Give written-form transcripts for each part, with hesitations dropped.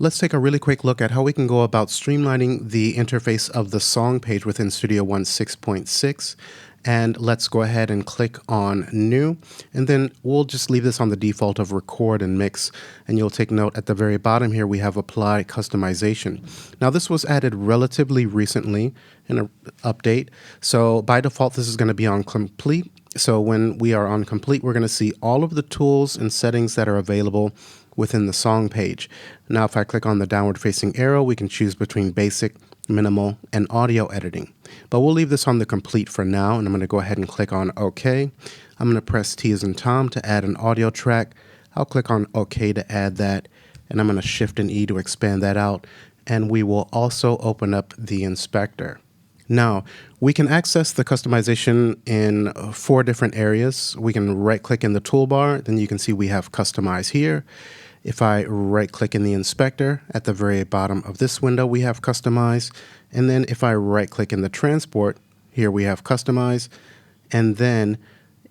Let's take a really quick look at how we can go about streamlining the interface of the song page within Studio One 6.6. And let's go ahead and click on New. And then we'll just leave this on the default of Record and Mix. And you'll take note at the very bottom here, we have Apply Customization. Now, this was added relatively recently in an update. So by default, this is going to be on Complete. So when we are on Complete, we're going to see all of the tools and settings that are available within the song page. Now, if I click on the downward facing arrow, we can choose between basic, minimal, and audio editing. But we'll leave this on the complete for now, and I'm going to go ahead and click on OK. I'm going to press T as in Tom to add an audio track. I'll click on OK to add that, and I'm going to Shift and E to expand that out, and we will also open up the inspector. Now, we can access the customization in 4 different areas. We can right-click in the toolbar, then you can see we have Customize here. If I right-click in the inspector, at the very bottom of this window, we have Customize. And then if I right-click in the transport, here we have Customize. And then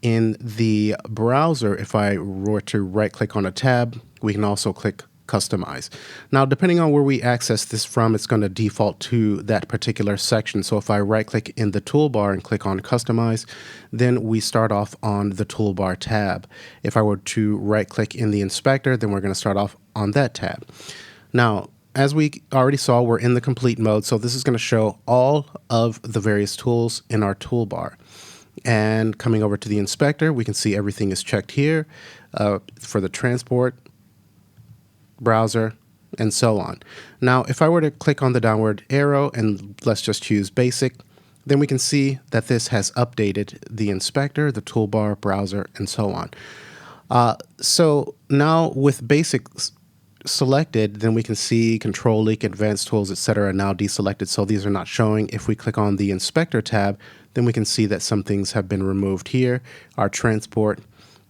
in the browser, if I were to right-click on a tab, we can also click Customize. Now, depending on where we access this from, it's going to default to that particular section. So if I right-click in the toolbar and click on Customize, then we start off on the toolbar tab. If I were to right-click in the inspector, then we're going to start off on that tab. Now, as we already saw, we're in the complete mode, so this is going to show all of the various tools in our toolbar. And coming over to the inspector, we can see everything is checked here for the transport, browser, and so on. Now, if I were to click on the downward arrow and let's just choose basic, then we can see that this has updated the inspector, the toolbar, browser, and so on. So now with basic selected, then we can see control leak, advanced tools, etc. are now deselected, so these are not showing. If we click on the inspector tab, then we can see that some things have been removed here, our transport,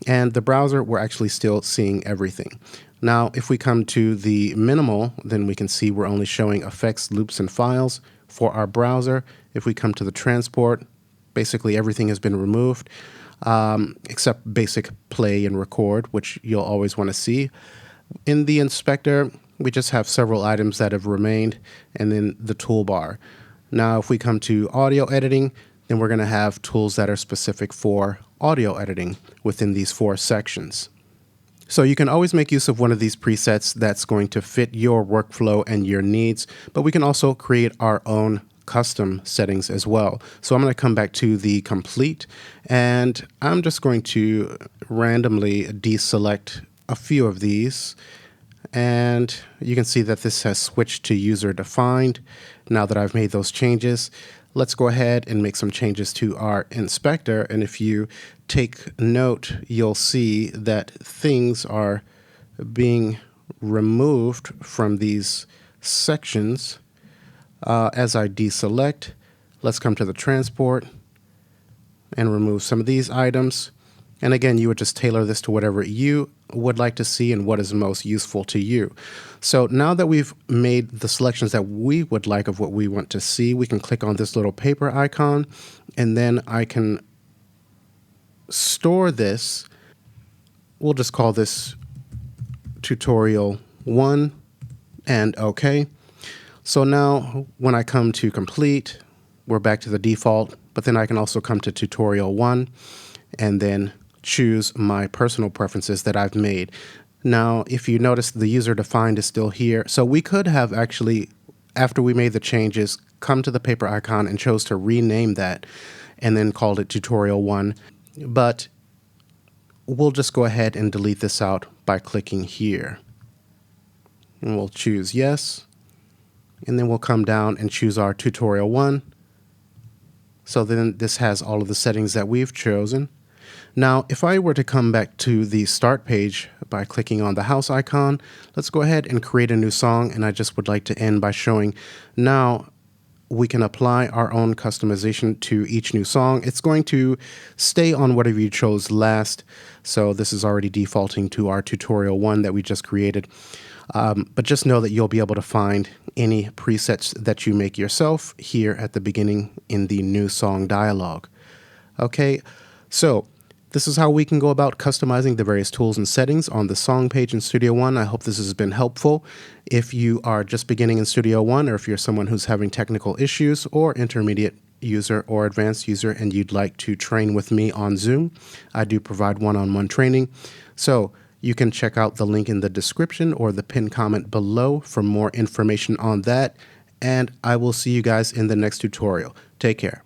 and the browser, we're actually still seeing everything. Now, if we come to the minimal, then we can see we're only showing effects, loops, and files for our browser. If we come to the transport, basically everything has been removed, except basic play and record, which you'll always want to see. In the inspector, we just have several items that have remained, and then the toolbar. Now, if we come to audio editing, then we're going to have tools that are specific for audio editing within these 4 sections. So you can always make use of one of these presets that's going to fit your workflow and your needs, but we can also create our own custom settings as well. So I'm going to come back to the complete, and I'm just going to randomly deselect a few of these. And you can see that this has switched to user defined. Now that I've made those changes, let's go ahead and make some changes to our inspector. And if you take note, you'll see that things are being removed from these sections as I deselect. Let's come to the transport and remove some of these items. And again, you would just tailor this to whatever you would like to see and what is most useful to you. So now that we've made the selections that we would like of what we want to see, we can click on this little paper icon, and then I can store this. We'll just call this tutorial 1 and OK. So now when I come to complete, we're back to the default, but then I can also come to tutorial 1 and then choose my personal preferences that I've made. Now, if you notice, the user defined is still here. So we could have actually, after we made the changes, come to the paper icon and chose to rename that and then called it tutorial 1. But we'll just go ahead and delete this out by clicking here. And we'll choose yes. And then we'll come down and choose our tutorial 1. So then this has all of the settings that we've chosen. Now, if I were to come back to the start page by clicking on the house icon, let's go ahead and create a new song. And I just would like to end by showing now we can apply our own customization to each new song. It's going to stay on whatever you chose last. So this is already defaulting to our tutorial 1 that we just created. But just know that you'll be able to find any presets that you make yourself here at the beginning in the new song dialog. Okay, so This is how we can go about customizing the various tools and settings on the song page in Studio One. I hope this has been helpful. If you are just beginning in Studio One, or if you're someone who's having technical issues, or intermediate user or advanced user, and you'd like to train with me on Zoom, I do provide one-on-one training. So you can check out the link in the description or the pinned comment below for more information on that. And I will see you guys in the next tutorial. Take care.